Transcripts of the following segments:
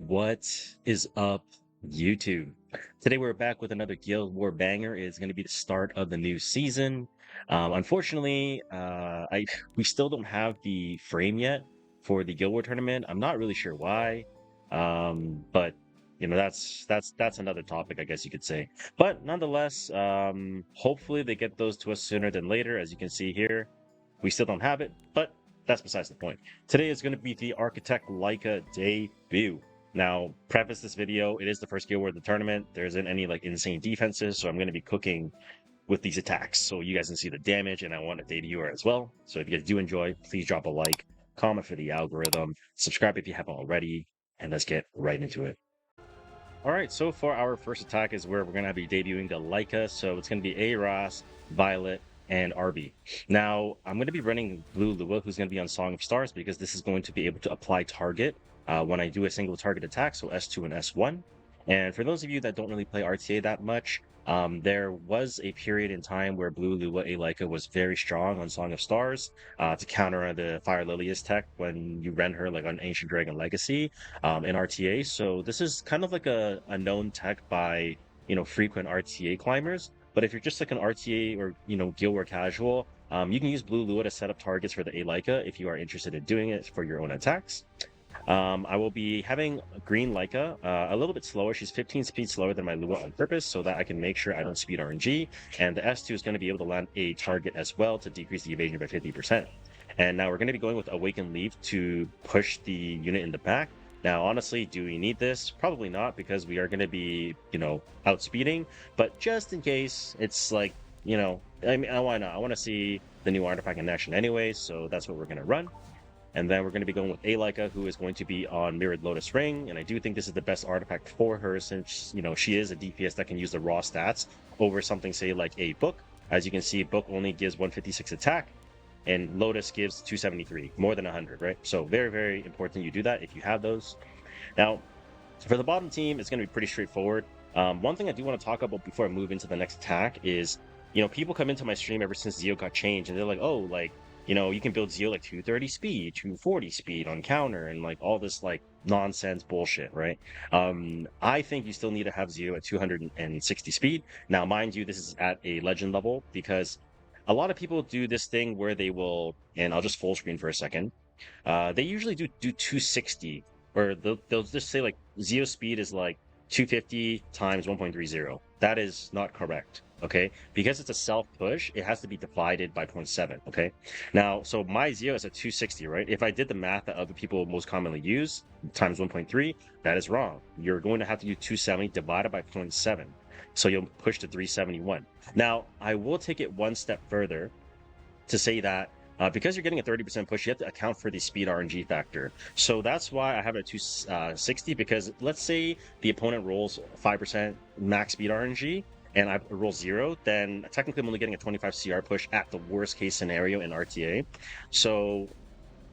What is up, YouTube? Today we're back with another Guild War banger. It's going to be the start of the new season. Unfortunately, we still don't have the frame yet for the Guild War tournament. I'm not really sure why, but that's another topic, I guess you could say. But nonetheless, hopefully they get those to us sooner than later. As you can see here, we still don't have it, but that's besides the point. Today is going to be the Architect Leica debut. Now, preface this video, it is the first Guild War of the tournament. There isn't any like insane defenses, so I'm going to be cooking with these attacks so you guys can see the damage, and I want a debuter as well. So if you guys do enjoy, please drop a like, comment for the algorithm, subscribe if you haven't already, and let's get right into it. Alright, so for our first attack is where we're going to be debuting the Leica, so it's going to be Aras, Violet, and RB. Now, I'm going to be running Blue Lua, who's going to be on Song of Stars, because this is going to be able to apply target when I do a single target attack, so S2 and S1. And for those of you that don't really play RTA that much, there was a period in time where Blue Lua A Leica was very strong on Song of Stars to counter the Fire Lilia's tech when you run her like on Ancient Dragon Legacy in RTA. So this is kind of like a known tech by frequent RTA climbers. But if you're just like an RTA or Guild War casual, you can use Blue Lua to set up targets for the A Leica if you are interested in doing it for your own attacks. I will be having Green Leica a little bit slower. She's 15 speed slower than my Lua on purpose so that I can make sure I don't speed RNG. And the S2 is going to be able to land a target as well to decrease the evasion by 50%. And now we're going to be going with Awaken Leaf to push the unit in the back. Now, honestly, do we need this? Probably not, because we are going to be, outspeeding. But just in case, it's like, I mean, why not? I want to see the new artifact in action anyway, so that's what we're going to run. And then we're going to be going with A Leica, who is going to be on Mirrored Lotus Ring. And I do think this is the best artifact for her since, she is a DPS that can use the raw stats over something, say, like a Book. As you can see, Book only gives 156 attack, and Lotus gives 273, more than 100, right? So very, very important you do that if you have those. Now, for the bottom team, it's going to be pretty straightforward. One thing I do want to talk about before I move into the next attack is, people come into my stream ever since Zeo got changed, and they're like, oh, like, you can build Zeo like 230 speed, 240 speed on counter, and like all this like nonsense bullshit, right? I think you still need to have Zeo at 260 speed. Now, mind you, this is at a legend level, because a lot of people do this thing where they will, and I'll just full screen for a second. They usually do 260, or they'll just say like Zeo speed is like 250 times 1.30. That is not correct, okay? Because it's a self-push, it has to be divided by 0.7, okay? Now, so my Zeo is at 260, right? If I did the math that other people most commonly use, times 1.3, that is wrong. You're going to have to do 270 divided by 0.7. So you'll push to 371. Now, I will take it one step further to say that because you're getting a 30% push, you have to account for the speed RNG factor. So that's why I have it at 260, because let's say the opponent rolls 5% max speed RNG, and I roll 0, then technically I'm only getting a 25 CR push at the worst case scenario in RTA. So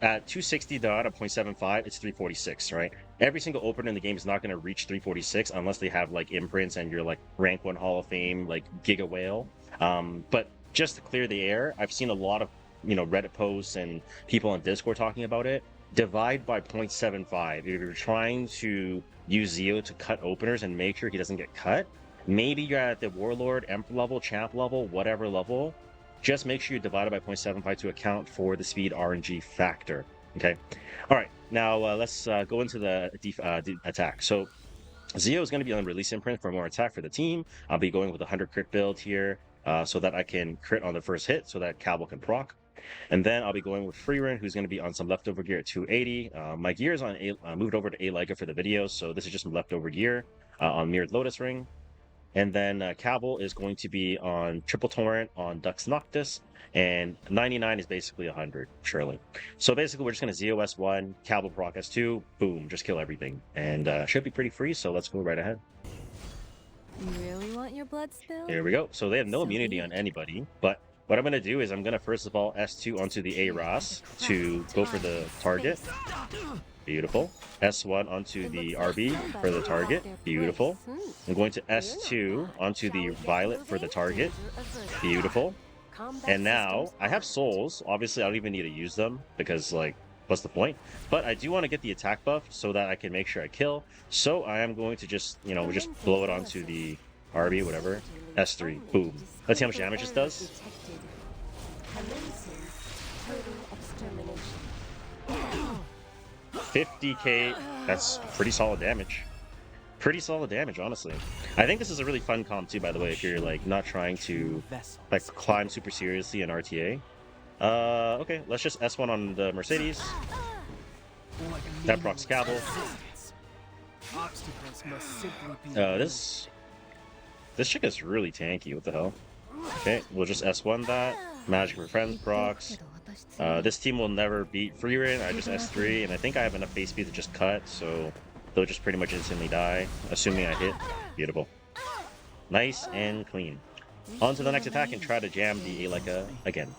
at 260 divided by 0.75, it's 346, right? Every single opener in the game is not going to reach 346 unless they have like imprints and you're like rank 1 Hall of Fame, like Giga Whale. But just to clear the air, I've seen a lot of Reddit posts and people on Discord talking about it. Divide by 0.75. If you're trying to use Zeo to cut openers and make sure he doesn't get cut, maybe you're at the Warlord, Emperor level, Champ level, whatever level, just make sure you divide it by 0.75 to account for the speed RNG factor. Okay. All right. Now let's go into the attack. So Zeo is going to be on release imprint for more attack for the team. I'll be going with a 100 crit build here so that I can crit on the first hit so that Cabal can proc. And then I'll be going with Freerun, who's going to be on some leftover gear at 280. My gear is on moved over to A Leica for the video, so this is just some leftover gear on Mirrored Lotus Ring. And then Cabal is going to be on Triple Torrent on Dux Noctis, and 99 is basically 100, surely. So basically, we're just going to Zeo S1, Cabal proc S2, boom, just kill everything. And should be pretty free, so let's go right ahead. You really want your blood spilled? Here we go. So they have no immunity on anybody, but what I'm going to do is I'm going to first of all S2 onto the Aras to go for the target. Beautiful. S1 onto the RB for the target. Beautiful. I'm going to S2 onto the Violet for the target. Beautiful. And now I have souls. Obviously, I don't even need to use them because, like, what's the point? But I do want to get the attack buff so that I can make sure I kill. So I am going to just, you know, just blow it onto the RB, whatever. S3, boom. Let's see how much damage this does. 50k, that's pretty solid damage. Pretty solid damage, honestly. I think this is a really fun comp too, by the way, if you're like not trying to like climb super seriously in RTA. Okay, let's just S1 on the Mercedes. That procs Cabal. This chick is really tanky, what the hell? Okay, we'll just S1 that. Magic for Friends procs. This team will never beat Freerin. I just S3, and I think I have enough base speed to just cut, so they'll just pretty much instantly die, assuming I hit. Beautiful. Nice and clean. On to the next attack and try to jam the Aleka again.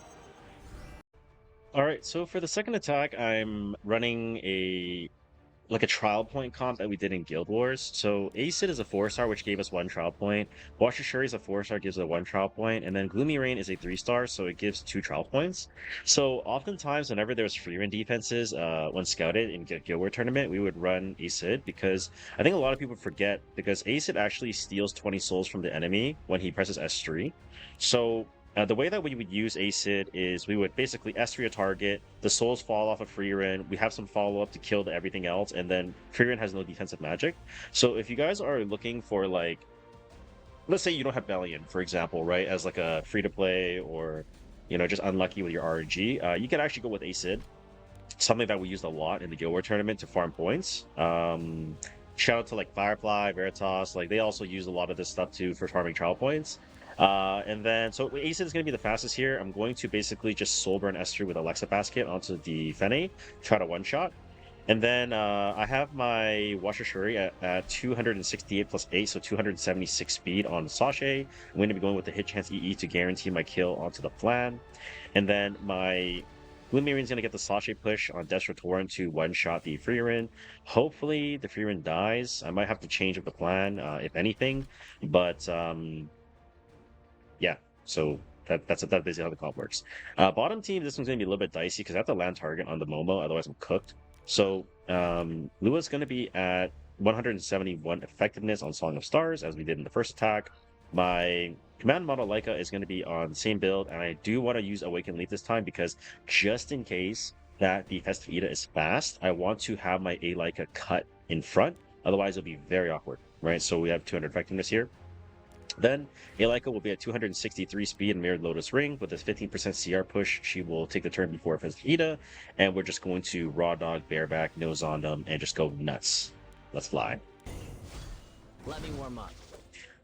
Alright, so for the second attack, I'm running a trial point comp that we did in Guild Wars. So Acid is a 4-star, which gave us 1 trial point. Washer Shuri is a 4-star, gives it 1 trial point, and then Gloomy Rain is a 3-star, so it gives 2 trial points. So oftentimes, whenever there's free run defenses, when scouted in Guild War tournament, we would run Acid because I think a lot of people forget because Acid actually steals 20 souls from the enemy when he presses S3. So the way that we would use Acid is we would basically S3 a target, the souls fall off of Freerin, we have some follow-up to kill everything else, and then Freerin has no defensive magic. So if you guys are looking for, like, let's say you don't have Bellion, for example, right, as like a free-to-play or, you know, just unlucky with your RNG, you can actually go with Acid, something that we used a lot in the Guild War tournament to farm points. Shout out to like Firefly, Veritas, like they also use a lot of this stuff too for farming trial points. And then, so Acid is going to be the fastest here. I'm going to basically just soul burn S3 with Alexa Basket onto the Fene, try to one-shot. And then I have my Washer Shuri at 268 plus 8, so 276 speed on Sashay. I'm going to be going with the hit chance EE to guarantee my kill onto the plan. And then my Gloomy Rain's going to get the Sashay push on Destrotoran to one-shot the Freerin. Hopefully the Freerin dies. I might have to change up the plan, if anything. But yeah, so that's basically how the comp works. Bottom team, this one's going to be a little bit dicey because I have to land target on the Momo, otherwise I'm cooked. So Lua's going to be at 171 effectiveness on Song of Stars, as we did in the first attack. My command model Leica is going to be on the same build, and I do want to use Awaken Leap this time because just in case that the Festive Ida is fast, I want to have my A Leica cut in front, otherwise it'll be very awkward, right? So we have 200 effectiveness here. Then Aleka will be at 263 speed and Mirrored Lotus Ring. With this 15% CR push, she will take the turn before Ida, and we're just going to Raw Dog, Bareback, Nose on them, and just go nuts. Let's fly. Let me warm up.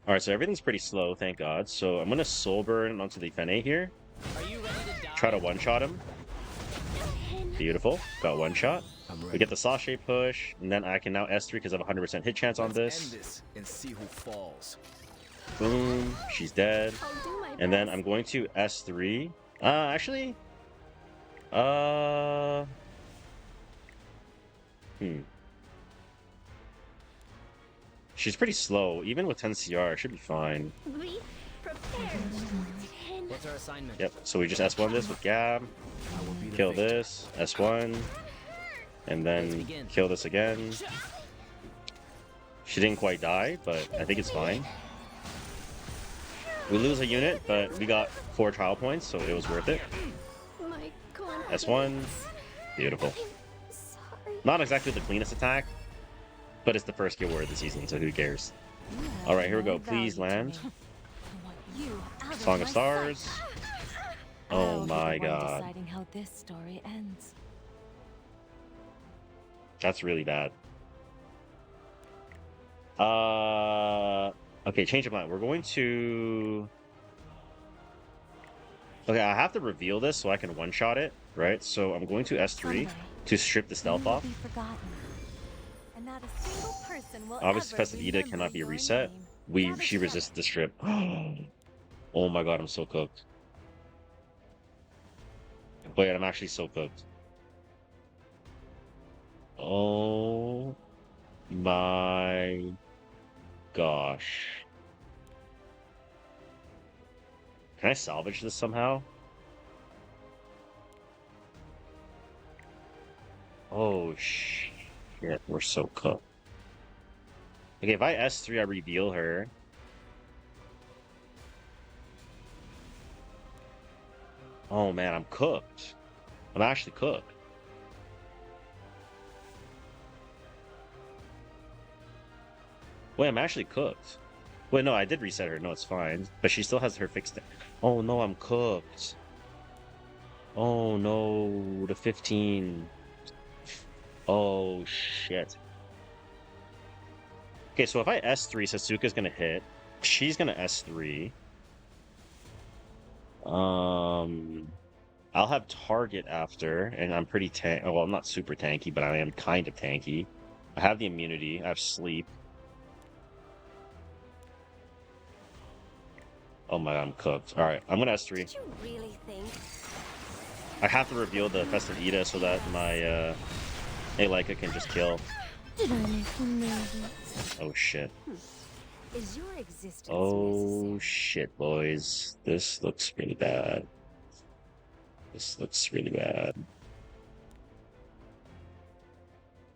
Alright, so everything's pretty slow, thank God. So I'm going to Soul Burn onto the Fene here. Are you ready to die? Try to one-shot him. Beautiful. Got one shot. We get the Sashay push, and then I can now S3 because I have a 100% hit chance on this. And see who falls. Boom, she's dead. And then I'm going to S3. Actually, she's pretty slow. Even with 10 CR, should be fine. What's our assignment? Yep, so we just S1 this with Gab. Kill this, S1. And then kill this again. She didn't quite die, but I think it's fine. We lose a unit, but we got 4 trial points, so it was worth it. S1. Beautiful. Not exactly the cleanest attack, but it's the first Guild War of the season, so who cares? Alright, here we go. Please land. Song of Stars. Oh my god. That's really bad. Okay, change of plan. We're going to... Okay, I have to reveal this so I can one-shot it, right? So I'm going to S3 to strip the stealth off. Obviously, Festive Ida cannot be reset. She resisted the strip. Oh my god, I'm so cooked. Wait, I'm actually so cooked. Oh my gosh. Can I salvage this somehow? Oh shit, we're so cooked. Okay, if I S3, I reveal her. Oh man, I'm cooked. I'm actually cooked. Wait, I'm actually cooked. Wait, no, I did reset her. No, it's fine. But she still has her fixed. Oh no, I'm cooked. Oh no, the 15. Oh shit. Okay, so if I S3, Sasuke's gonna hit. She's gonna S3. I'll have target after, and I'm pretty well, I'm not super tanky, but I am kind of tanky. I have the immunity. I have sleep. Oh my god, I'm cooked. All right, I'm gonna S3. Did you really think? I have to reveal the Festive Ida so that my Aelika can just kill. Did I make you nervous? Oh shit. Is your existence Oh necessary? shit, boys. This looks really bad. This looks really bad.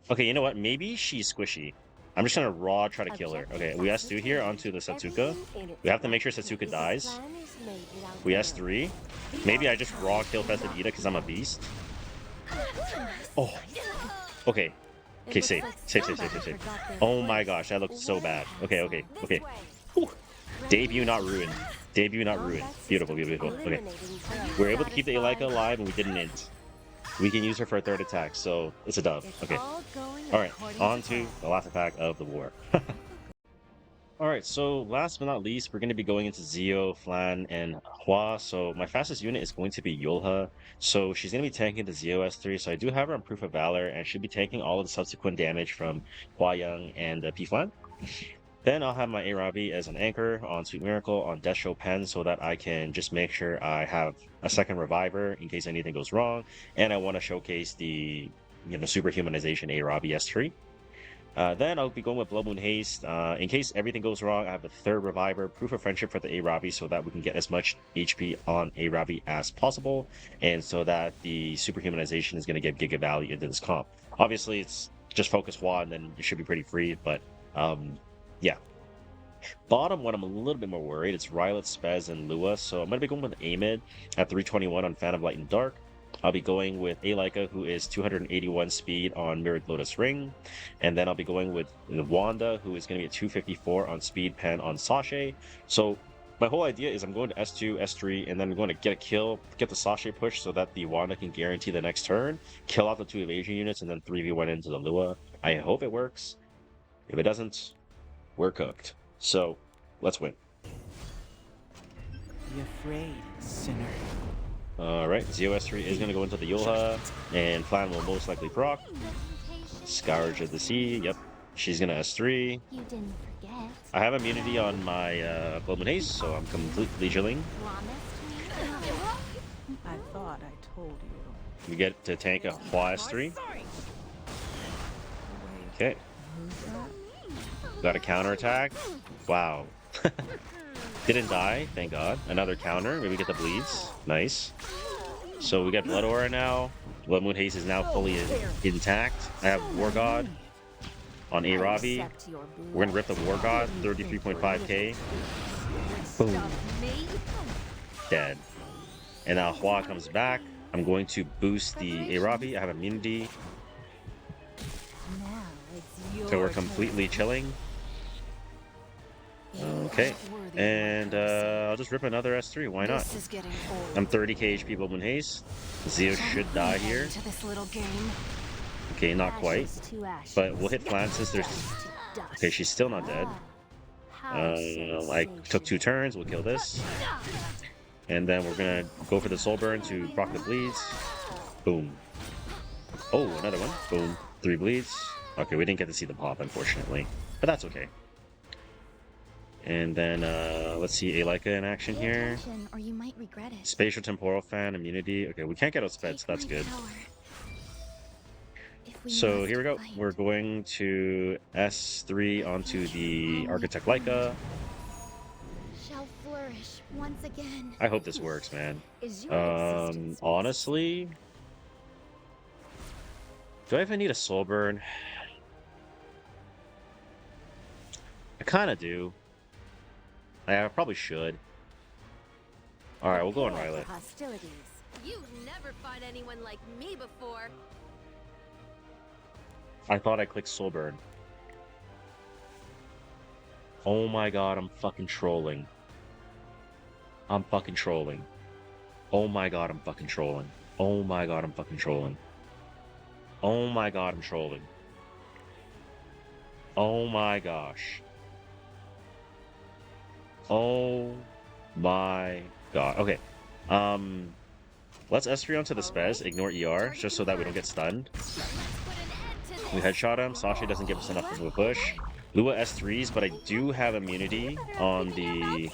Okay, you know what? Maybe she's squishy. I'm just gonna raw try to kill her. Okay, we S2 here onto the Satsuka. We have to make sure Satsuka dies. We S3. Maybe I just raw kill Festive Ida because I'm a beast. Oh. Okay. Okay, safe. Safe. Oh my gosh, that looks so bad. Okay. Whew. Debut not ruined. Debut not ruined. Beautiful. Okay. We're able to keep the Elika alive and we didn't int. We can use her for a third attack, so it's a dub. Okay. Alright, on to the last attack of the war. Alright, so last but not least, we're going to be going into Zio, Flan, and Hua. So my fastest unit is going to be Yulha. So she's going to be tanking the Zio S3. So I do have her on Proof of Valor, and she'll be taking all of the subsequent damage from Hua Young and P Flan. Then I'll have my Arabi as an anchor on Sweet Miracle on Death Show Pen so that I can just make sure I have a second reviver in case anything goes wrong. And I want to showcase the superhumanization Arabi S3. Then I'll be going with Blood Moon Haste. In case everything goes wrong, I have a third reviver, Proof of Friendship for the Arabi so that we can get as much HP on Arabi as possible. And so that the superhumanization is going to get Giga value into this comp. Obviously, it's just focus Hua and then it should be pretty free, but yeah. Bottom one, I'm a little bit more worried. It's Rylet, Spez, and Lua. So I'm going to be going with Amid at 321 on Phantom Light and Dark. I'll be going with Aelika, who is 281 speed on Mirrored Lotus Ring. And then I'll be going with Wanda, who is going to be at 254 on speed pen on Sashay. So my whole idea is I'm going to S2, S3, and then I'm going to get a kill, get the Sashay push so that the Wanda can guarantee the next turn, kill off the 2 evasion units, and then 3v1 into the Lua. I hope it works. If it doesn't, we're cooked. So, let's win. Be afraid, sinner. Alright, Zio S3 is going to go into the Yulha, and Flan will most likely proc. Scourge of the Sea, yep. She's going to S3. You didn't forget. I have immunity on my Blood Moon Haste, so I'm completely chilling. I thought I told you. We get to tank a Hua S3. Okay. Got a counterattack. Wow. Didn't die, thank god. Another counter. Maybe get the bleeds. Nice. So we got Blood Aura now. Blood Moon Haste is now fully intact. I have War God on Arabi. We're gonna rip the War God. 33.5k. Boom. Dead. And now Hua comes back. I'm going to boost the Arabi. I have immunity. So we're completely chilling. Okay, and I'll just rip another S3, why not? I'm 30k HP Blood Moon Haste. Zio should die here. Okay, not quite. But we'll hit Flan since there's... Okay, she's still not dead. I took 2 turns, we'll kill this. And then we're gonna go for the Soul Burn to proc the bleeds. Boom. Oh, another one. Boom. 3 bleeds. Okay, we didn't get to see the pop, unfortunately. But that's okay. And then, let's see Aelika in action here. Or you might regret it. Spatial Temporal Fan, immunity. Okay, we can't get out sped, so that's good. So here we go. We're going to S3 onto the Architect Leica. Shall flourish once again. I hope this works, man. Honestly, Do I even need a soul burn? I kind of do. I probably should. All right, we'll go on Prepare for Rylet. hostilities. You've never fought anyone like me before. I thought I clicked soul burn. Oh my god, I'm fucking trolling. I'm fucking trolling. Oh my god, I'm fucking trolling. Oh my god, I'm fucking trolling. Oh my god, I'm trolling. Oh my gosh. Oh my god. Okay. Let's S3 onto the Spez, ignore ER, just so that we don't get stunned. We headshot him. Sasha doesn't give us enough of a push. Lua S3s, but I do have immunity on the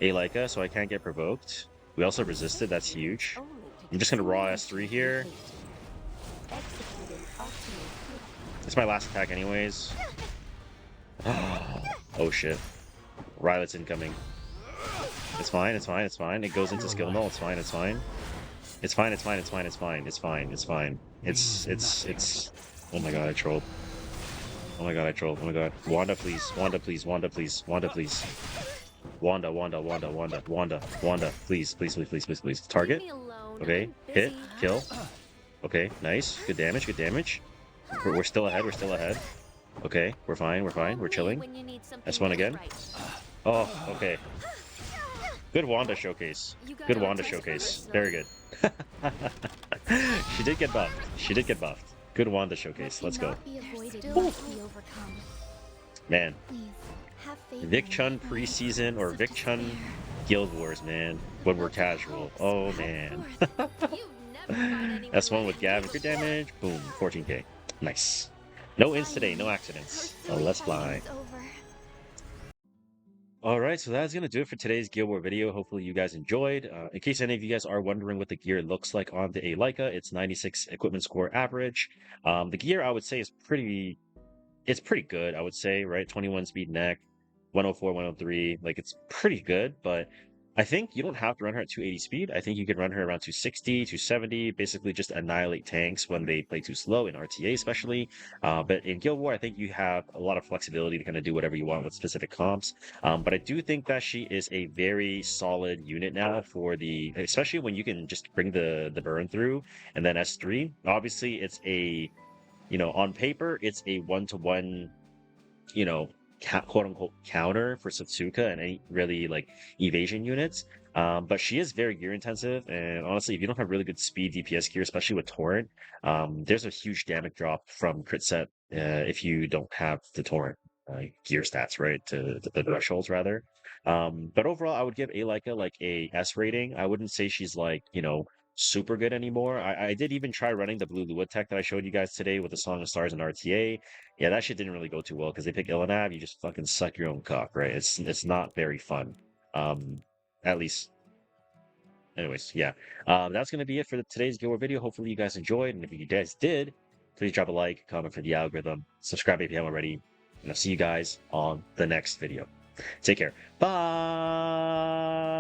Aelika, so I can't get provoked. We also resisted, that's huge. I'm just gonna raw S3 here. It's my last attack anyways. Oh shit. Rylet's incoming. It's fine, it's fine, it's fine. It goes into skill null, it's fine, it's fine. It's fine, it's fine, it's fine, it's fine, it's fine, it's fine. It's oh my god, I trolled. Oh my god, I trolled. Oh my god. Wanda, please. Wanda, please. Wanda, please. Wanda, please. Wanda, Wanda, Wanda, Wanda, Wanda, Wanda. Please, please, please, please, please, please. Target. Leave me alone. Okay. I'm Hit. busy. Kill. Okay. Nice. Good damage. Good damage. We're still ahead. We're still ahead. Okay. We're fine. We're fine. We're chilling. When you need something That's one just again. right. Oh, okay. Good Wanda showcase. You got Good no Wanda text showcase. personally. Very good. She did get buffed. She did get buffed. Good Wanda showcase. Let's go. Cannot be avoided, Ooh. must be overcome. Man. Please, have faith Vic in Chun me. preseason or Of Vic Chun despair. Guild Wars, man. When we're casual. Oh man. You've never fought anyone That's one like with me Gavin. Good before. damage. Boom. 14k. Nice. No ins today. No accidents. Our Oh, silly let's fighting fly. is over. Alright, so that's going to do it for today's Guild War video. Hopefully you guys enjoyed. In case any of you guys are wondering what the gear looks like on the Aelika, it's 96 equipment score average. The gear I would say is pretty good, I would say, right? 21 speed neck, 104, 103, like it's pretty good, but I think you don't have to run her at 280 speed. I think you could run her around 260, 270, basically just annihilate tanks when they play too slow, in RTA especially. But in Guild War, I think you have a lot of flexibility to kind of do whatever you want with specific comps. But I do think that she is a very solid unit now for the, especially when you can just bring the burn through and then S3. Obviously, it's a, on paper, it's a one-to-one, quote unquote counter for Satsuka and any really like evasion units. But she is very gear intensive, and honestly, if you don't have really good speed DPS gear, especially with Torrent, there's a huge damage drop from crit set if you don't have the Torrent gear stats, right? To the thresholds rather. But overall, I would give Aelika like a S rating. I wouldn't say she's like, super good anymore. I did even try running the Blue Lua tech that I showed you guys today with the Song of Stars and RTA. Yeah, that shit didn't really go too well because they pick Ilanav, you just fucking suck your own cock, right? It's not very fun. At least. Anyways, yeah. That's gonna be it for today's Guild War video. Hopefully you guys enjoyed, and if you guys did, please drop a like, comment for the algorithm, subscribe if you haven't already, and I'll see you guys on the next video. Take care. Bye.